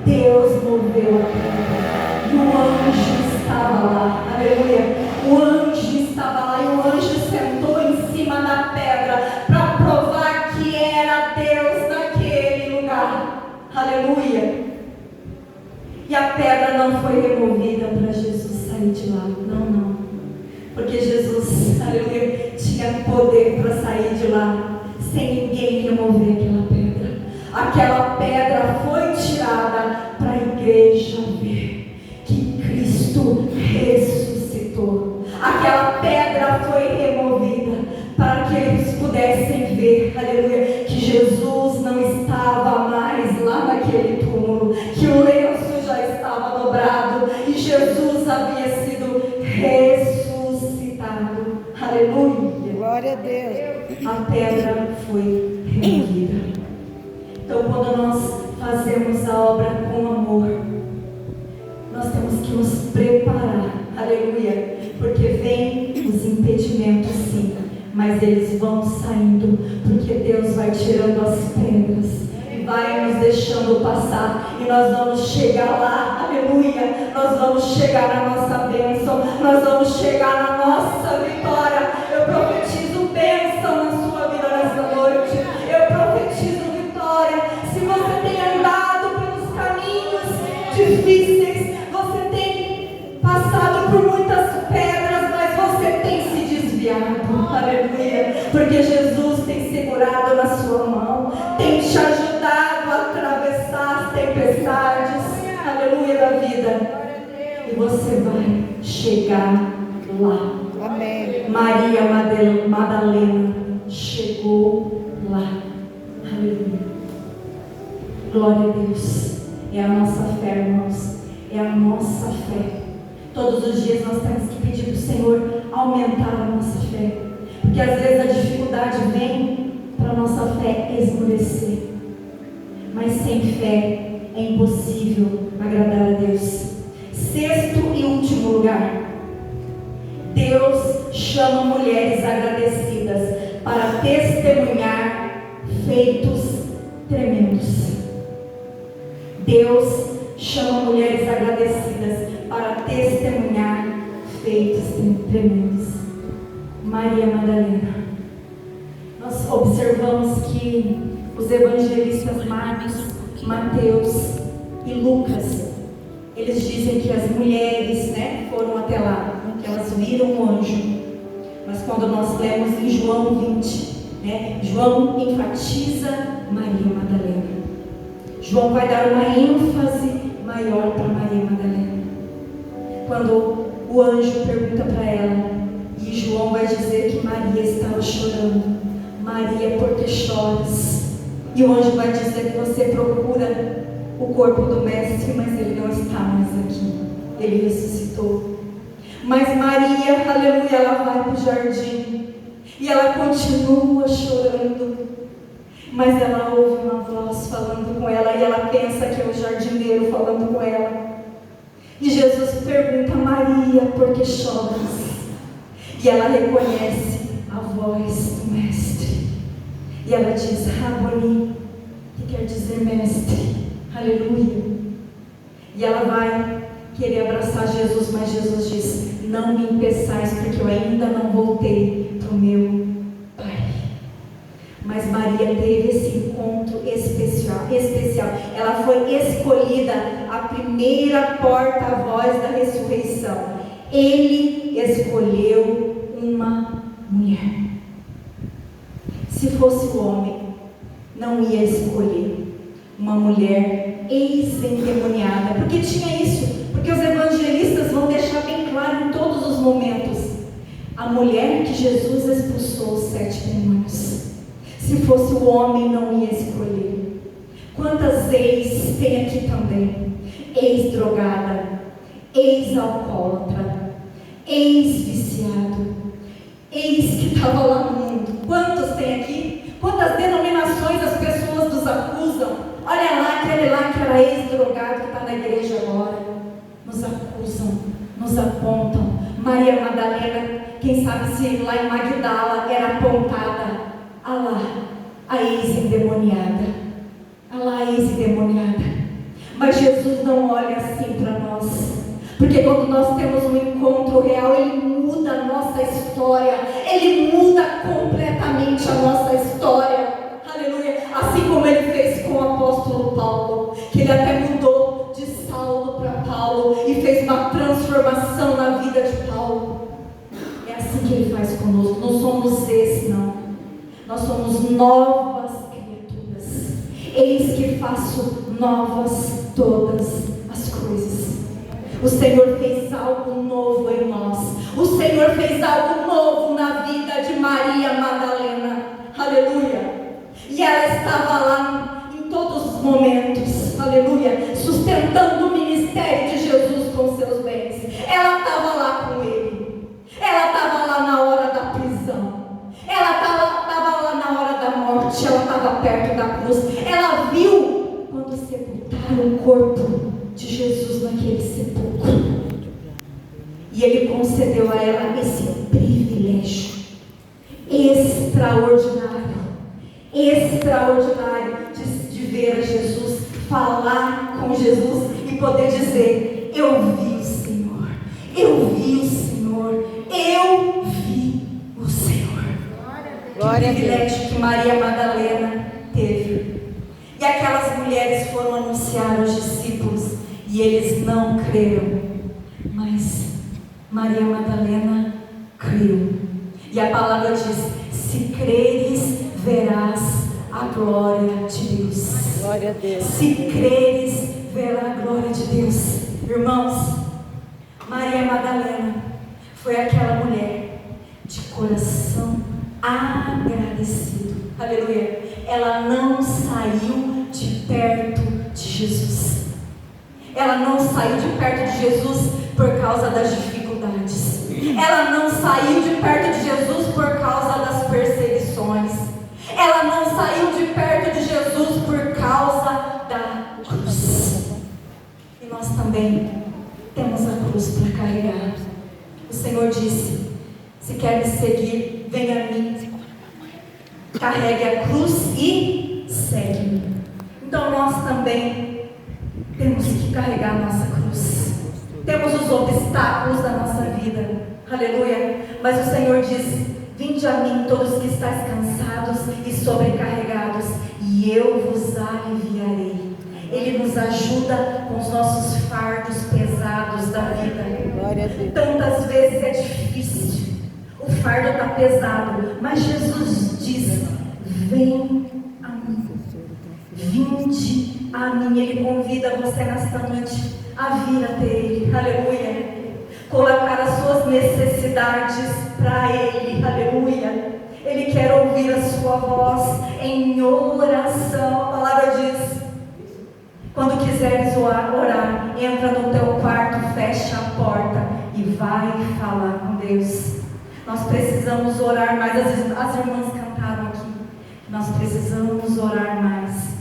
Deus moveu a pedra. E o anjo estava lá. Aleluia. O anjo estava lá e o anjo sentou em cima da pedra para provar que era Deus naquele lugar. Aleluia. E a pedra não foi removida para Jesus sair de lá. Não. Porque Jesus, aleluia, tinha poder para sair de lá sem ninguém remover aquela pedra. Aquela pedra foi tirada para a igreja ver que Cristo ressuscitou. Aquela pedra foi removida para que eles pudessem ver, aleluia, que Jesus não estava mais lá naquele túmulo, que o lenço já estava dobrado e Jesus havia sido ressuscitado. Aleluia. Glória a Deus. A pedra foi removida. Então, quando nós fazemos a obra com amor, nós temos que nos preparar. Aleluia. Porque vem os impedimentos, sim, mas eles vão saindo, porque Deus vai tirando as pedras e vai nos deixando passar, e nós vamos chegar lá. Aleluia. Nós vamos chegar na nossa bênção, nós vamos chegar na nossa vitória. Eu profetizo bênção na sua vida nessa noite. Eu profetizo vitória. Se você tem andado pelos caminhos difíceis, você tem passado por muitas pedras, mas você tem se desviado. Aleluia. Porque Jesus tem segurado na sua mão, tem te ajudado a atravessar as tempestades, aleluia, da vida. E você vai chegar lá. Amém. Maria Madalena chegou lá. Aleluia. Glória a Deus. É a nossa fé, irmãos. É a nossa fé. Todos os dias nós temos que pedir para o Senhor aumentar a nossa fé. Porque às vezes a dificuldade vem para a nossa fé esmorecer. Mas sem fé é impossível agradar a Deus. Sexto e último lugar. Deus chama mulheres agradecidas para testemunhar feitos tremendos. Deus chama mulheres agradecidas para testemunhar feitos tremendos. Maria Madalena. Nós observamos que os evangelistas Marcos, Mateus e Lucas, eles dizem que as mulheres, foram até lá, que elas viram o anjo. Mas quando nós lemos em João 20, João enfatiza Maria Madalena. João vai dar uma ênfase maior para Maria Madalena. Quando o anjo pergunta para ela, e João vai dizer que Maria estava chorando. Maria, por que choras? E o anjo vai dizer que você procura o corpo do mestre, mas ele não está mais aqui. Ele ressuscitou. Mas Maria, aleluia, ela vai para o jardim e ela continua chorando. Mas ela ouve uma voz falando com ela e ela pensa que é o jardineiro falando com ela. E Jesus pergunta: Maria, por que choras? E ela reconhece a voz do mestre. E ela diz: Raboni, que quer dizer mestre. Aleluia. E ela vai querer abraçar Jesus, mas Jesus diz: não me impeçais, porque eu ainda não voltei para o meu Pai. Mas Maria teve esse encontro especial. Ela foi escolhida a primeira porta-voz da ressurreição. Ele escolheu uma mulher. Se fosse o homem, não ia escolher uma mulher ex-endemoniada, porque tinha isso, porque os evangelistas vão deixar bem claro em todos os momentos: a mulher que Jesus expulsou os 7 demônios. Se fosse o homem, não ia escolher. Quantas ex tem aqui também? Ex-drogada, ex-alcoólatra, ex-viciado, ex que estava lá no mundo. Quantos tem aqui? Quantas denominações as pessoas nos acusam? Olha lá, aquele lá que era ex-drogado que está na igreja agora. Nos acusam, nos apontam. Maria Madalena, quem sabe se lá em Magdala era apontada. Ah lá, a ex-endemoniada. Ah lá, a ex-endemoniada. Mas Jesus não olha assim para nós. Porque quando nós temos um encontro real, Ele muda a nossa história. Ele muda completamente a nossa história. Aleluia. Assim como Ele fez com o apóstolo Paulo. Que Ele até mudou de Saulo para Paulo. E fez uma transformação na vida de Paulo. É assim que Ele faz conosco. Não somos esse, não. Nós somos novas criaturas. Eis que faço novas todas as coisas. O Senhor fez algo novo em nós. O Senhor fez algo novo na vida de Maria Madalena. Aleluia. E ela estava lá em todos os momentos. Aleluia. Sustentando o ministério de Jesus com seus bens. Ela estava lá com Ele. Ela estava lá na hora da prisão. Ela estava lá na hora da morte. Ela estava perto da cruz. Ela viu quando sepultaram o corpo de Jesus naquele sepulcro. E Ele concedeu a ela esse privilégio extraordinário de ver a Jesus, falar com Jesus e poder dizer: eu vi o Senhor, eu vi o Senhor, eu vi o Senhor. Glória a Que privilégio que Maria Madalena teve. E aquelas mulheres foram anunciar aos discípulos e eles não creram, mas Maria Madalena creu. E a palavra diz: se creres, verás a glória de Deus. Glória a Deus. Se creres, verá a glória de Deus. Irmãos, Maria Madalena foi aquela mulher de coração agradecido. Aleluia. Ela não saiu de perto de Jesus. Ela não saiu de perto de Jesus por causa das dificuldades. Ela não saiu de perto de Jesus por causa das perseguições. Ela não saiu de perto de Jesus por causa da cruz. E nós também temos a cruz para carregar. O Senhor disse: se quer me seguir, venha a mim. Carregue a cruz e segue-me. Então nós também temos que carregar a nossa cruz. Temos os obstáculos da nossa vida. Aleluia. Mas o Senhor diz: vinde a mim todos que estáis cansados e sobrecarregados, e eu vos aliviarei. Ele nos ajuda com os nossos fardos pesados da vida. Glória a Deus. Tantas vezes é difícil, o fardo está pesado, mas Jesus diz: vem a mim, vinde a mim. Ele convida você nesta noite a vir até Ele. Aleluia. Colocar as suas necessidades para Ele. Aleluia. Ele quer ouvir a sua voz em oração. A palavra diz: quando quiseres orar, entra no teu quarto, fecha a porta e vai falar com Deus. Nós precisamos orar mais. As irmãs cantaram aqui. Nós precisamos orar mais.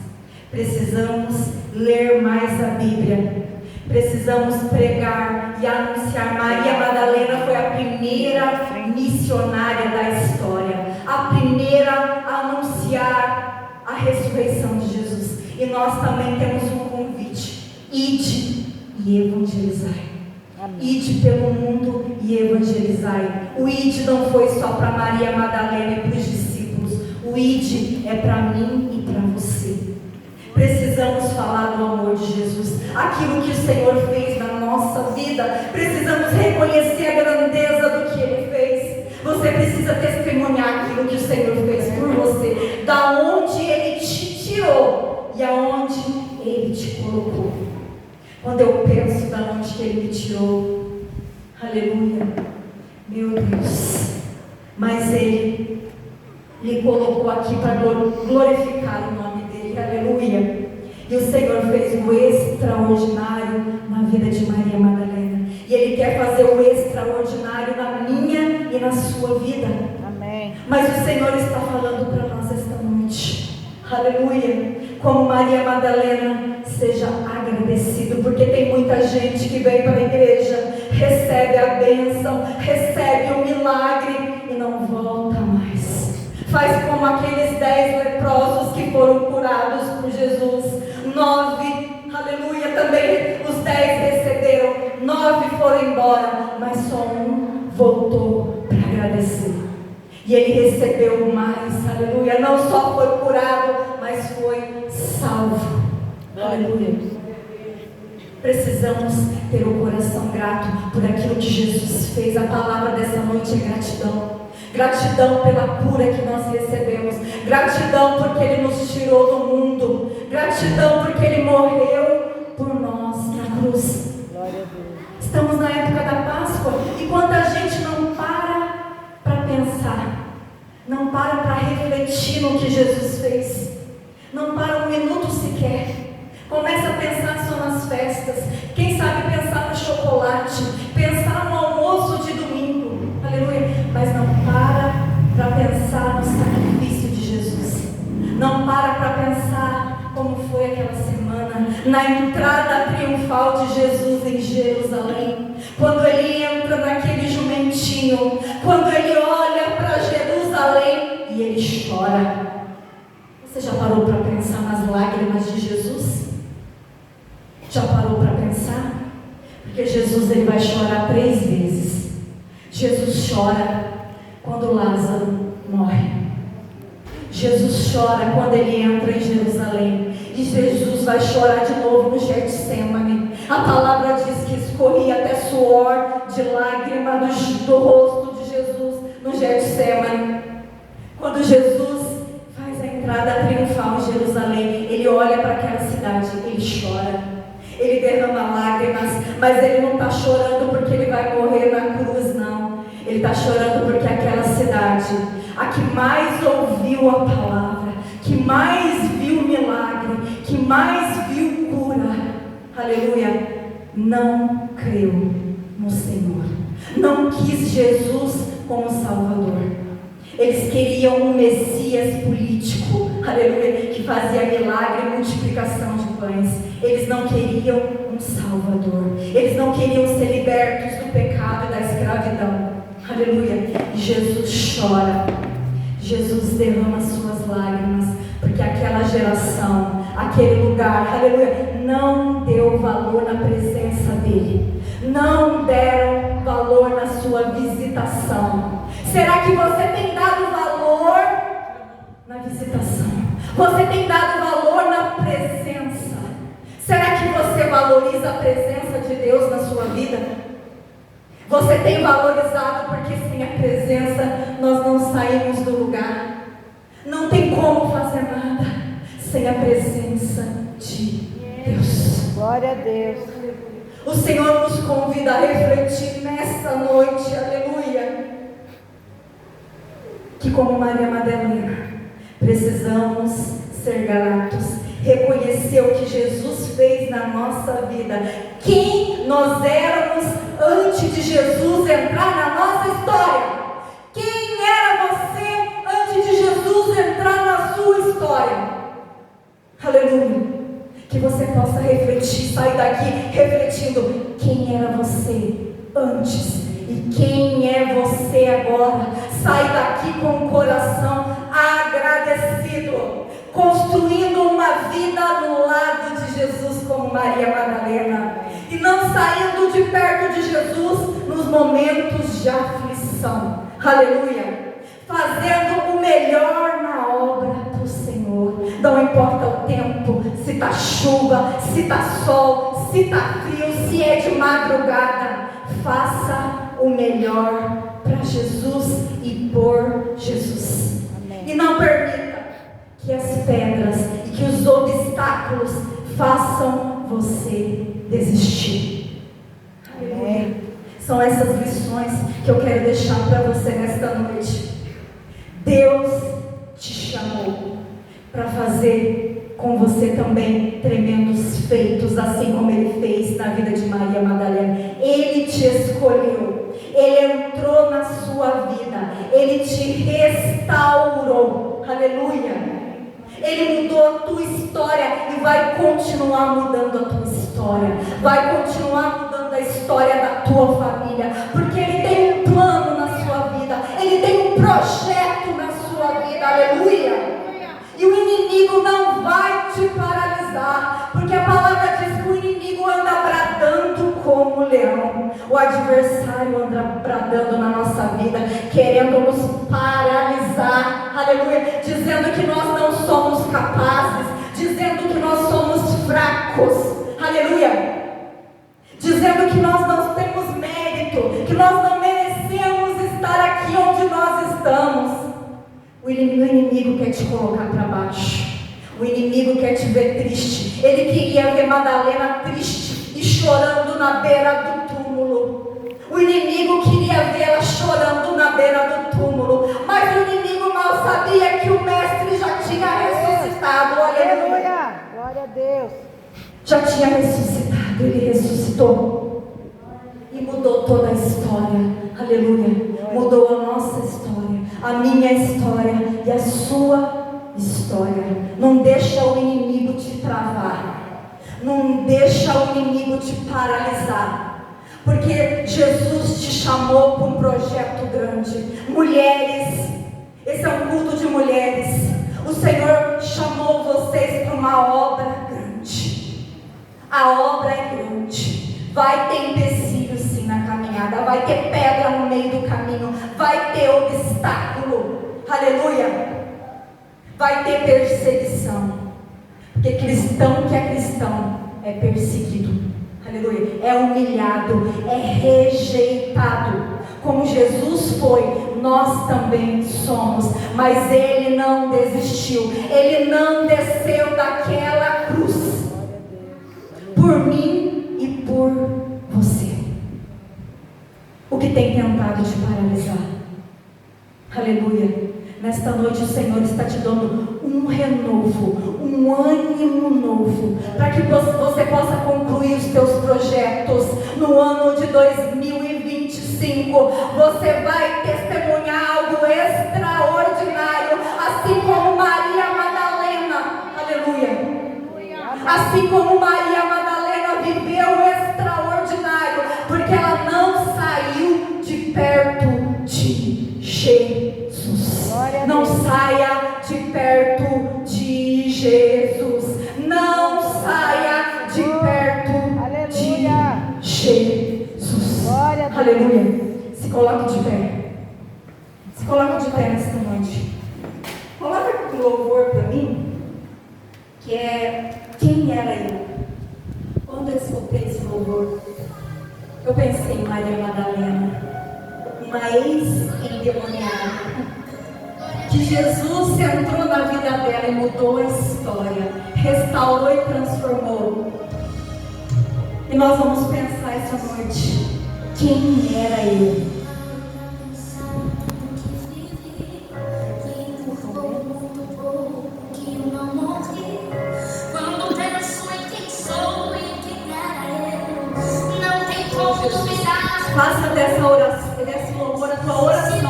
Precisamos ler mais a Bíblia. Precisamos pregar e anunciar. Maria Madalena foi a primeira missionária da história, a primeira a anunciar a ressurreição de Jesus. E nós também temos um convite: ide e evangelizai. Ide pelo mundo e evangelizai. O ide não foi só para Maria Madalena e para os discípulos. O ide é para mim e para você. Precisamos falar do amor de Jesus, aquilo que o Senhor fez na nossa vida. Precisamos reconhecer a grandeza do que Ele fez. Você precisa testemunhar aquilo que o Senhor fez por você, da onde Ele te tirou e aonde Ele te colocou. Quando eu penso da onde que Ele me tirou, aleluia, meu Deus, mas Ele lhe colocou aqui para glorificar o nome dele, aleluia. E o Senhor fez o extraordinário na vida de Maria Madalena. E Ele quer fazer o extraordinário na minha e na sua vida. Amém. Mas o Senhor está falando para nós esta noite, aleluia, como Maria Madalena, seja agradecido, porque tem muita gente que vem para a igreja, recebe a bênção, recebe o milagre e não volta mais. Faz como aqueles 10 leprosos que foram curados por Jesus. 9, aleluia, também os 10 receberam, 9 foram embora, mas só um voltou para agradecer. E ele recebeu mais, aleluia, não só foi curado, mas foi salvo, aleluia. Precisamos ter o coração grato por aquilo que Jesus fez. A palavra dessa noite é gratidão. Gratidão pela cura que nós recebemos. Gratidão porque Ele nos tirou do mundo. Gratidão porque Ele morreu por nós na cruz. Glória a Deus. Estamos na época da Páscoa. E quanta gente não para pensar, não para refletir no que Jesus fez, não para um minuto sequer. Começa a pensar só nas festas. Quem sabe pensar no chocolate, pensar no almoço de domingo, aleluia. Mas não para pensar no sacrifício de Jesus. Não para pensar como foi aquela semana, na entrada triunfal de Jesus em Jerusalém. Quando Ele entra naquele jumentinho, quando Ele olha para Jerusalém e Ele chora. Você já parou para pensar nas lágrimas de Jesus? Já parou para pensar? Porque Jesus, Ele vai chorar 3 vezes. Jesus chora quando Lázaro morre. Jesus chora quando Ele entra em Jerusalém. E Jesus vai chorar de novo no Getsemane. A palavra diz que escorria até suor de lágrima do rosto de Jesus no Getsemane. Quando Jesus faz a entrada triunfal em Jerusalém, Ele olha para aquela cidade, Ele chora. Ele derrama lágrimas, mas Ele não está chorando porque Ele vai morrer na cruz, não. Ele está chorando porque aquela cidade, a que mais ouviu a palavra, que mais viu milagre, que mais viu cura, aleluia, não creu no Senhor, não quis Jesus como Salvador. Eles queriam um Messias político, aleluia, que fazia milagre e multiplicação de pães. Eles não queriam um Salvador. Eles não queriam ser libertos do pecado e da escravidão, aleluia. E Jesus chora. Jesus derrama suas lágrimas, porque aquela geração, aquele lugar, aleluia, não deu valor na presença dEle. Não deram valor na sua visitação. Será que você tem dado valor na visitação? Você tem dado valor na presença? Será que você valoriza a presença de Deus na sua vida? Você tem valorizado, porque sem a presença nós não saímos do lugar. Não tem como fazer nada sem a presença de Deus. Glória a Deus. O Senhor nos convida a refletir nesta noite, aleluia, que como Maria Madalena, precisamos ser gratos, reconhecer o que Jesus fez na nossa vida, quem nós éramos antes de Jesus entrar na nossa história. Quem era você antes de Jesus entrar na sua história? Aleluia. Que você possa refletir, sair daqui refletindo quem era você antes e quem é você agora. Sai daqui com o coração agradecido, construindo uma vida no lado de Jesus como Maria Madalena, e não saindo de perto de Jesus nos momentos de aflição, aleluia, fazendo o melhor na obra do Senhor. Não importa o tempo, se está chuva, se está sol, se está frio, se é de madrugada, faça o melhor para Jesus e por Jesus. Amém. E não permita que as pedras e que os obstáculos façam você desistir. Amém. São essas lições que eu quero deixar para você nesta noite. Deus feitos, assim como Ele fez na vida de Maria Madalena. Ele te escolheu, Ele entrou na sua vida, Ele te restaurou, aleluia. Ele mudou a tua história e vai continuar mudando a tua história, vai continuar mudando a história da tua família, porque Ele tem um plano na sua vida, Ele tem um projeto na sua vida, aleluia. E o inimigo não vai te paralisar, porque a palavra diz que o inimigo anda bradando como leão. O adversário anda bradando na nossa vida, querendo nos paralisar, aleluia, dizendo que nós não somos capazes, dizendo que nós somos fracos, aleluia, dizendo que nós não temos mérito, que nós não merecemos estar aqui onde nós estamos. O inimigo quer te colocar para baixo. O inimigo quer te ver triste. Ele queria ver Madalena triste e chorando na beira do túmulo. O inimigo queria vê-la chorando na beira do túmulo. Mas o inimigo mal sabia que o mestre já tinha ressuscitado. Aleluia! Glória a Deus. Já tinha ressuscitado. Ele ressuscitou. E mudou toda a história. Aleluia. Mudou a nossa história, a minha história e a sua história. Não deixa o inimigo te travar, não deixa o inimigo te paralisar, porque Jesus te chamou para um projeto grande. Mulheres, esse é um culto de mulheres. O Senhor chamou vocês para uma obra grande. A obra é grande. Vai ter empecilhos sim na caminhada, vai ter pedra no meio do caminho, vai ter obstáculo, aleluia, vai ter perseguição, porque cristão que é cristão é perseguido, aleluia, é humilhado, é rejeitado, como Jesus foi, nós também somos, mas Ele não desistiu, Ele não desceu daquela cruz, por mim e por você. O que tem tentado te paralisar? Aleluia. Nesta noite o Senhor está te dando um renovo, um ânimo novo, para que você possa concluir os teus projetos no ano de 2025. Você vai testemunhar algo extraordinário, assim como Maria Madalena. Aleluia. Assim como Maria Madalena viveu o extraordinário, porque ela não saiu de perto de Jesus. Não saia de perto de Jesus. Não saia de perto de Jesus. Aleluia. Se coloque de pé. Se coloque de pé nesta noite. Coloca um louvor para mim, que é Quem Era Eu. Quando eu escutei esse louvor, eu pensei em Maria Madalena, uma ex-endemoniada, que Jesus entrou na vida dela e mudou a história, restaurou e transformou. E nós vamos pensar essa noite: quem era eu? Faça dessa oração, desse louvor a tua oração.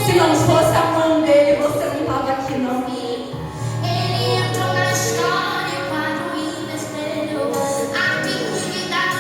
Se não fosse a mão dele, você não estava aqui não. Ele entrou na história para o inesperado. A dignidade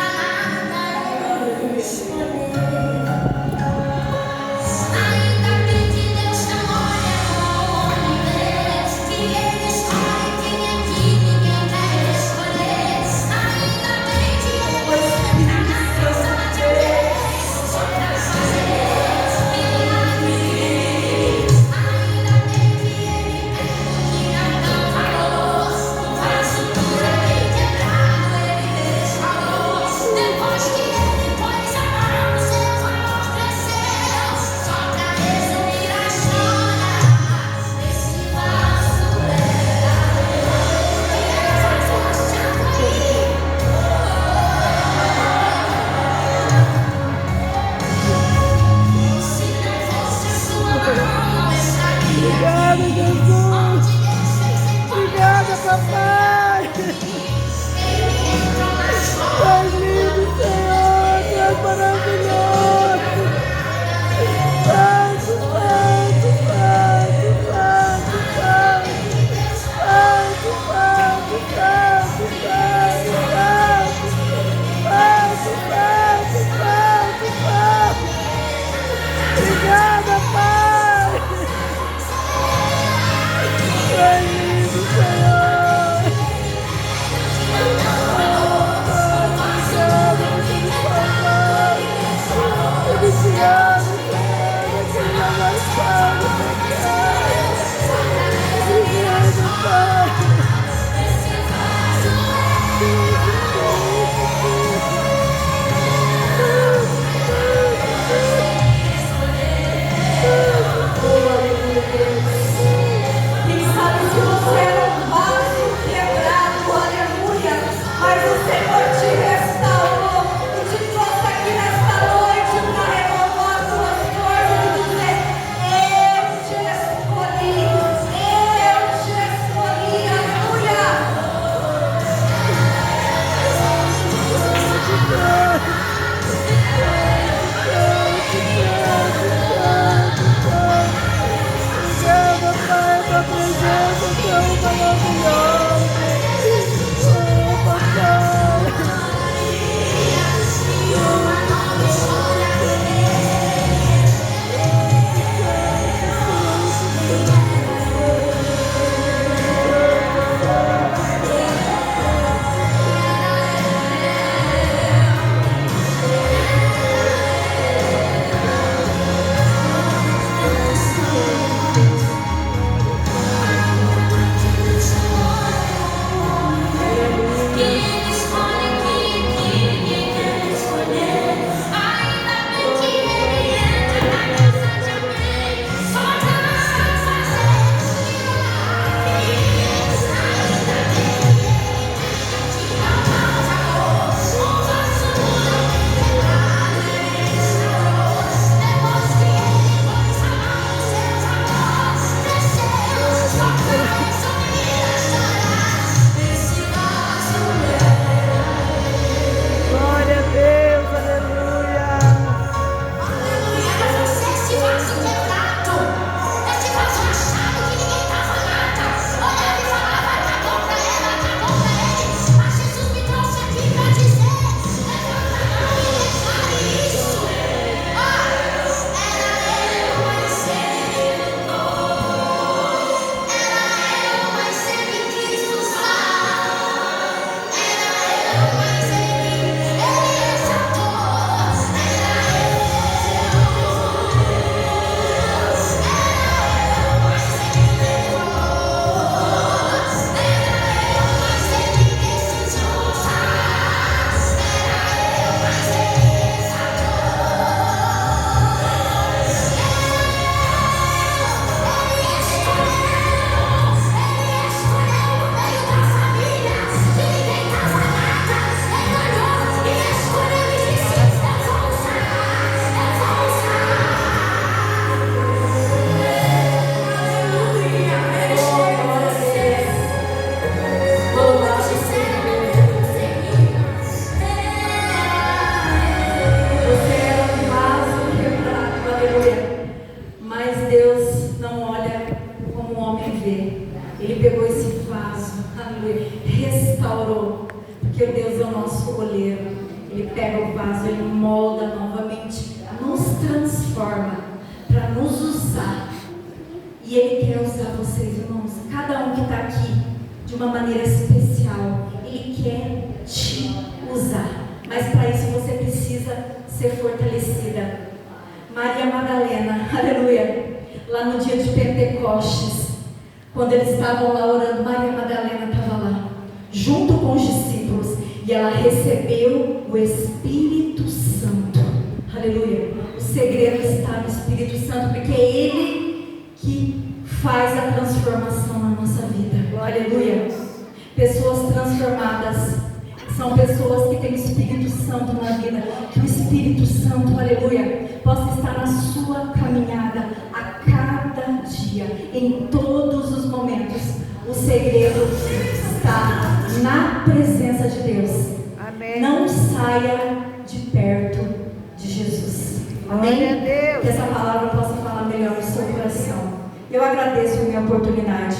pega o vaso, Ele molda novamente, nos transforma para nos usar. E Ele quer usar vocês, irmãos, cada um que está aqui, de uma maneira especial. Ele quer te usar. Mas para isso você precisa ser fortalecida. Maria Madalena, aleluia, lá no dia de Pentecostes, quando eles estavam lá orando, Maria Madalena estava lá, junto com os discípulos, e ela recebeu o Espírito Santo. Aleluia. O segredo está no Espírito Santo, porque é Ele que faz a transformação na nossa vida. Aleluia. Pessoas transformadas são pessoas que têm o Espírito Santo na vida. Que o Espírito Santo, aleluia, possa estar na sua caminhada a cada dia, em todos os momentos. O segredo está na presença de Deus. Amém. Não saia de perto de Jesus. Amém? Glória a Deus. Que essa palavra possa falar melhor no seu coração. Eu agradeço a minha oportunidade.